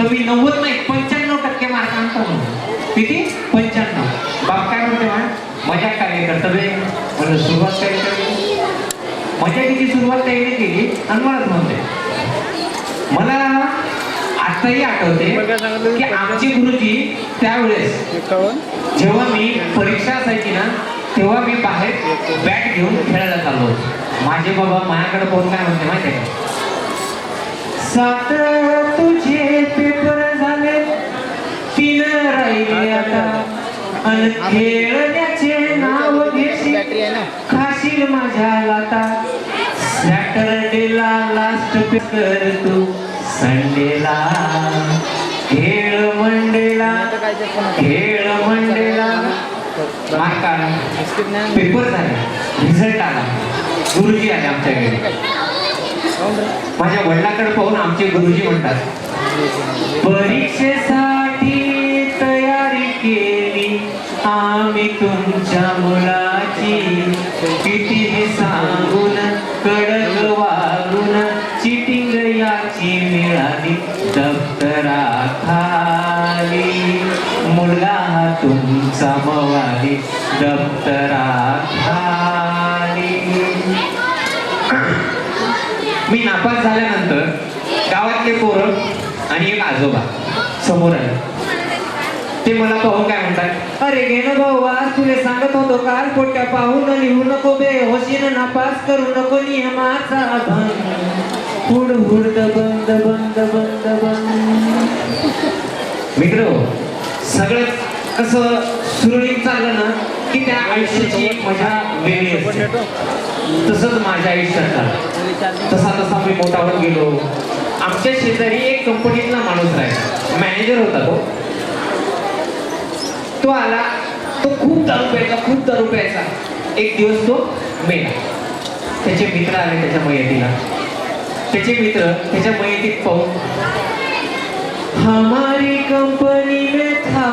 तर मी 90 नाही 95% मार्क आणतो म्हणून. किती? 95. बाप काय म्हणते मजा काय कर्तव्य म्हणून सुरुवात काय केली, मजाकीची सुरुवात त्याने केली आणि मलाच म्हणते. मला आताही आठवते की आमचे गुरुजी त्यावेळेस जेव्हा मी परीक्षा असायची ना तेव्हा मी बाहेर बॅट घेऊन खेळायला चाललो होतो. माझे बाबा माझ्याकडे पाहून काय म्हणते माहिती आहे का, 7 तुझे पेपर झाले 3 राहिले आता अन खेळण्याचे नाव घेशील खाशील माझ्या लाता. सॅटरडेला लास्ट पेपर तू संडेला खेळ मंडेला मार्क पेपर झाले रिझल्ट आला गुरुजी आले आमच्याकडे. माझ्या वडिलांकडे पाहून आमचे गुरुजी म्हणतात परीक्षेसाठी तयारी केली आम्ही तुमच्या मुलाची किती सांगून कडक वागून चिटिंग याची मिळाली दप्तराखाली मुलगा हा तुमचा मवाली दप्तराखाली. मी नापास झाल्यानंतर गावातले पोरं आणि एक आजोबा समोर आले. ते मला पाहून काय म्हणतात, अरे घे ना भाऊ आज तुले सांगत होतो काल पोट्या पाहून लिहू नको बे होशीन नापास करू नको नियमाचा भंग हुड हुड बंद बंद बंद बंद. मित्र सगळं कसं सुरळीत चाललं ना की त्या आयुष्याची एक मजा वेगळी असते. तसंच माझ्या आयुष्यात झालं. तसा तसा मी मोठा होत गेलो. आमच्या शेजारी एक कंपनीतला माणूस राहिला, मॅनेजर होता तो आला. तो खूप दारू प्यायचा. एक दिवस तो मेला. त्याचे मित्र आले त्याच्या मयतीला. त्याचे मित्र त्याच्या मयतीत पाहून हमारी कंपनी में था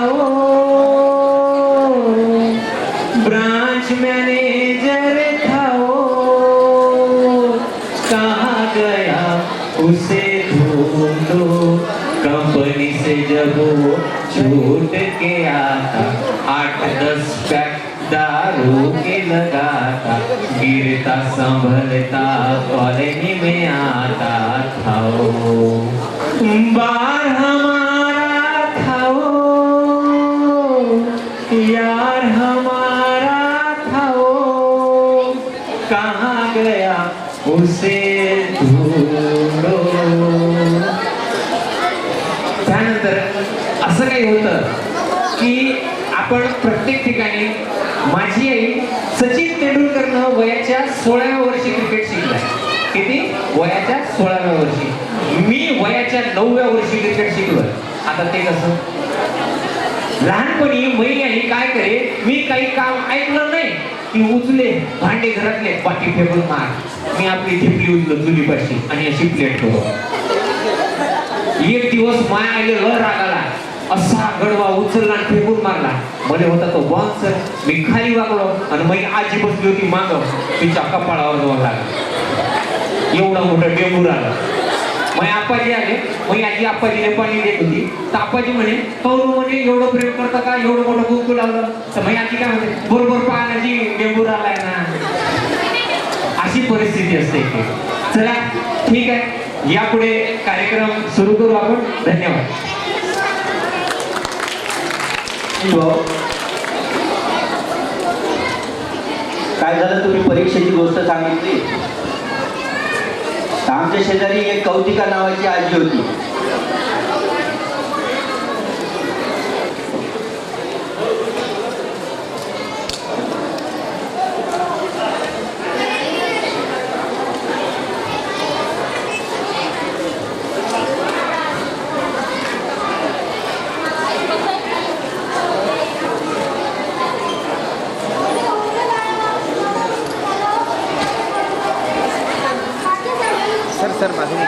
ब्रांच मैनेजर था कहाँ गया उसे ढूंढो कंपनी से जब वो छूट के आता 8-10 पैक दारू के लगाता गिरता संभलता कॉलोनी में आता था बार हमारा था यार हमारा था कहाँ गया उसे ढूंढो. त्यानंतर असं काही होतं की आपण प्रत्येक ठिकाणी माझी आई सचिन तेंडुलकरनं वयाच्या 16व्या वर्षी क्रिकेट शिकलाय. किती? वयाच्या 16व्या वर्षी. मी वयाच्या 9व्या वर्षी क्रिकेट शिकलोय. आता ते कसं, लहानपणी मी आई काय करे, मी काही काम ऐकलं नाही की उचले भांडे घरातले बाकी फेकून मार. मी आपली ठिपली उचलो चुलीपाशी आणि अशी प्लेट ठेवतो. एक दिवस माया आले राग आला, असा गडवा उचलला आणि फेकून मारला. मध्ये होता तो बाउन्सर. मी खाली वागलो आणि मग आजी बसली होती माग, तिच्या कपाळावर जाऊन लागला. एवढा मोठा डेंगूर आला. मग आप्पाजी आले. मग आजी आप्पाजीने पाणी देत होती. तर आप्पाजी म्हणे कौरू म्हणजे एवढं प्रेम करतं का, एवढं मोठं कुंकू लावलं. तर मग आजी काय म्हणते, बरोबर पाण्याची डेंगूर आलाय ना. अशी परिस्थिती असते. चला ठीक आहे, यापुढे कार्यक्रम सुरू करू आपण. धन्यवाद. काय झालं, तुम्ही परीक्षेची गोष्ट सांगितली. आमच्या शेजारी एक कौतिका नावाची आजी होती. सर बाजूला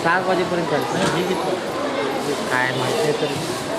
7 वाजेपर्यंत चालत नाही हे घेतलं काय माहिती नाही तर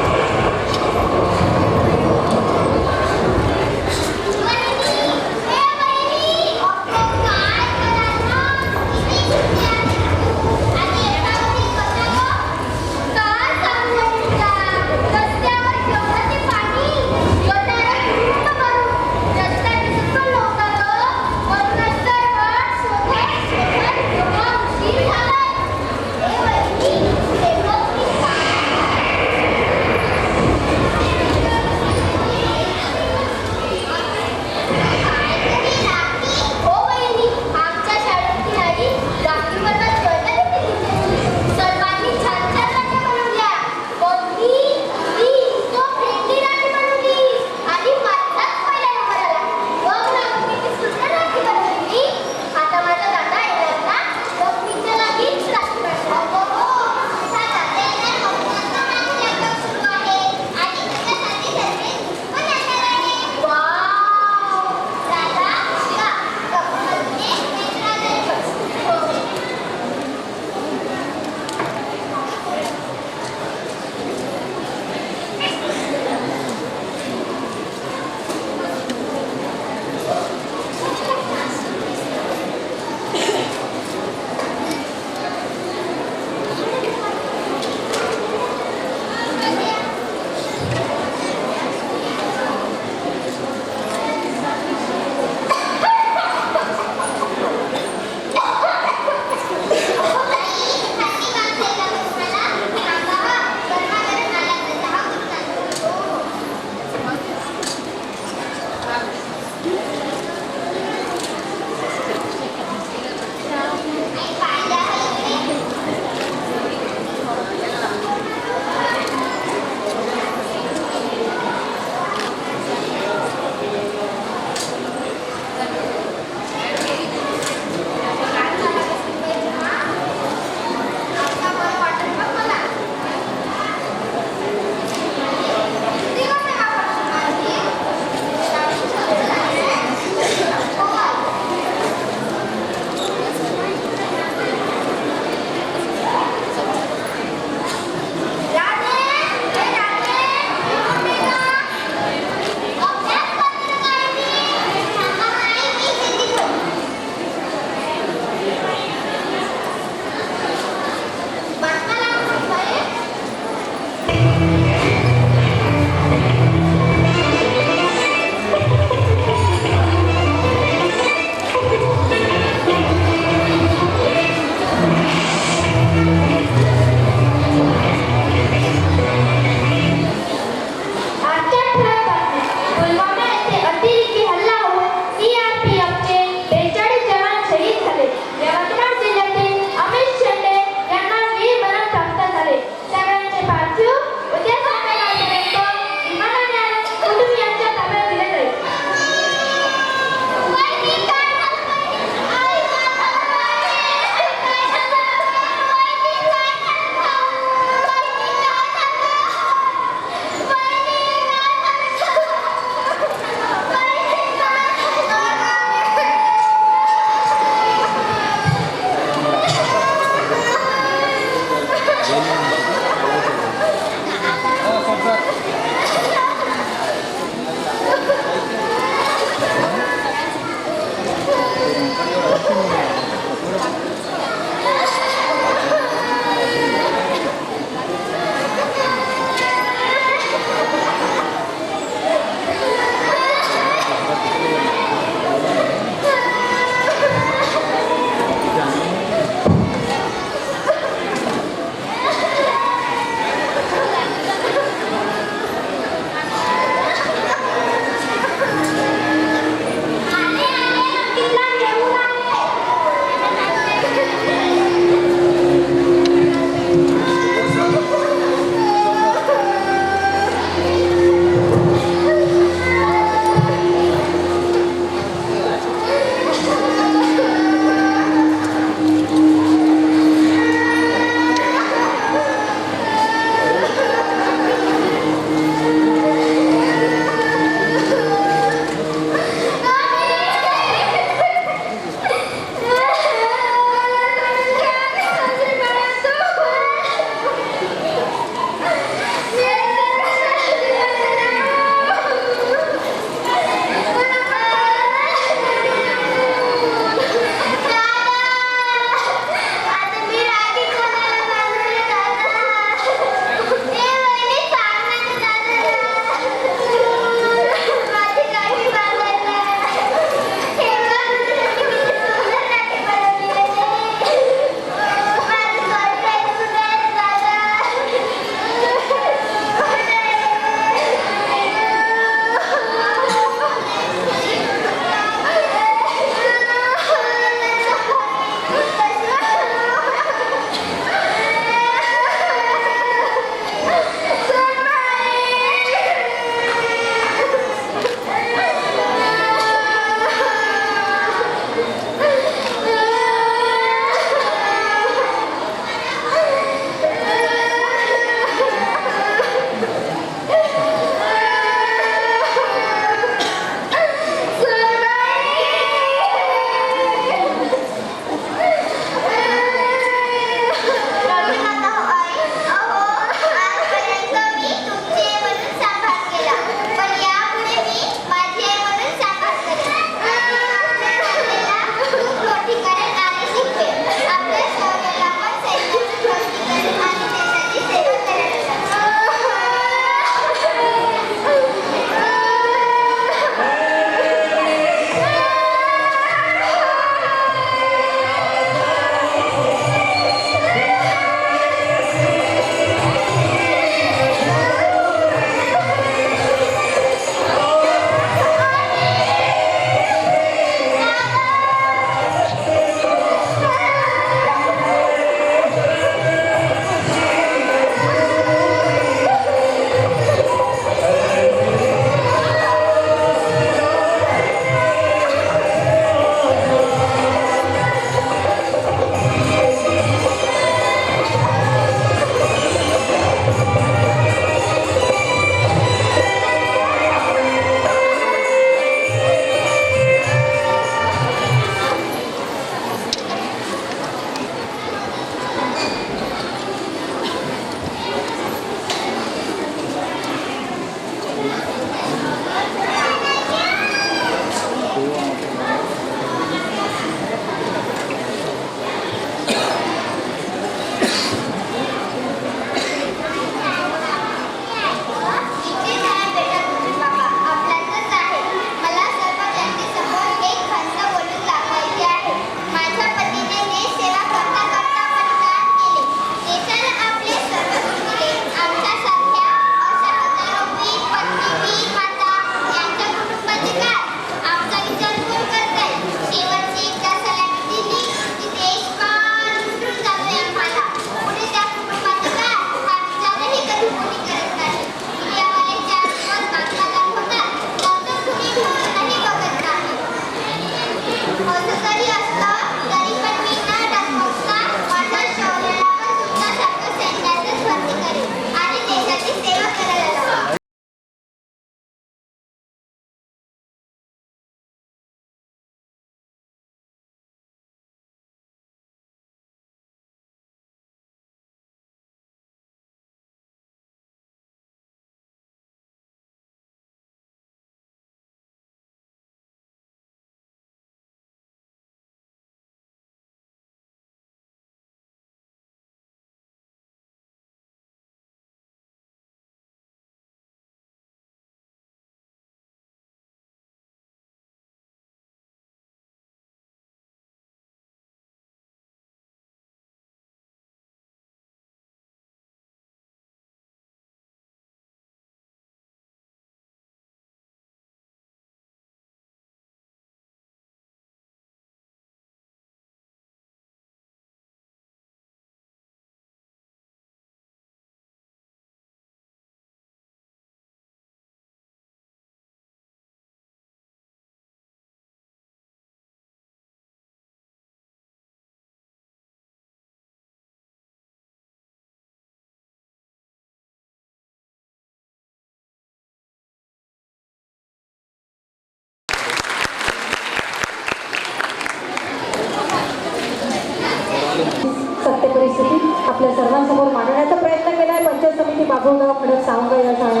सावंगाई शाळा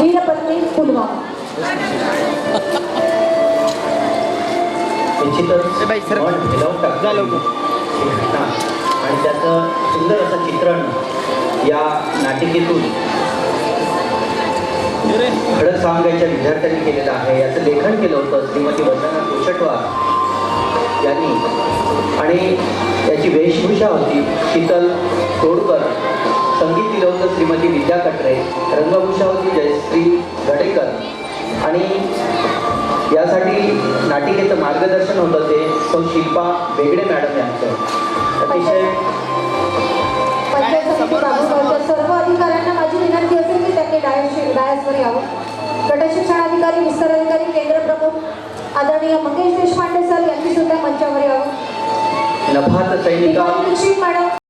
वीरपत्नी पुलवामा. निश्चितच ए बाई, सर. मन हेलावून टाकतं. जा लवकर. ही घटना आणि त्याचं सुंदर असं चित्रण या नाटिकेतून खडक सावंगाईच्या विद्यार्थ्यांनी केलेलं आहे. याचं लेखन केलं होतं श्रीमती वंदना कोशटवार यांनी आणि याची वेशभूषा होती शीतल तोडकर. संगीत दिलं होतं श्रीमती विद्या कटरे. रंगभूषा होती जयश्री गडेकर आणि यासाठी नाटिकेचं मार्गदर्शन होतं ते सौ शिल्पा वेगळे मॅडम यांचं. अतिशय पंचायत समिती बाबूगावच्या सर्व अधिकाऱ्यांना माझी विनंती असेल की त्यांनी डायसवर यावं. गट शिक्षणाधिकारी विस्तार अधिकारी केंद्र प्रमुख आदरणीय मंगेश देशपांडे सर यांनी सुद्धा मंचावर यावं. नभात सैनिका दीक्षित मॅडम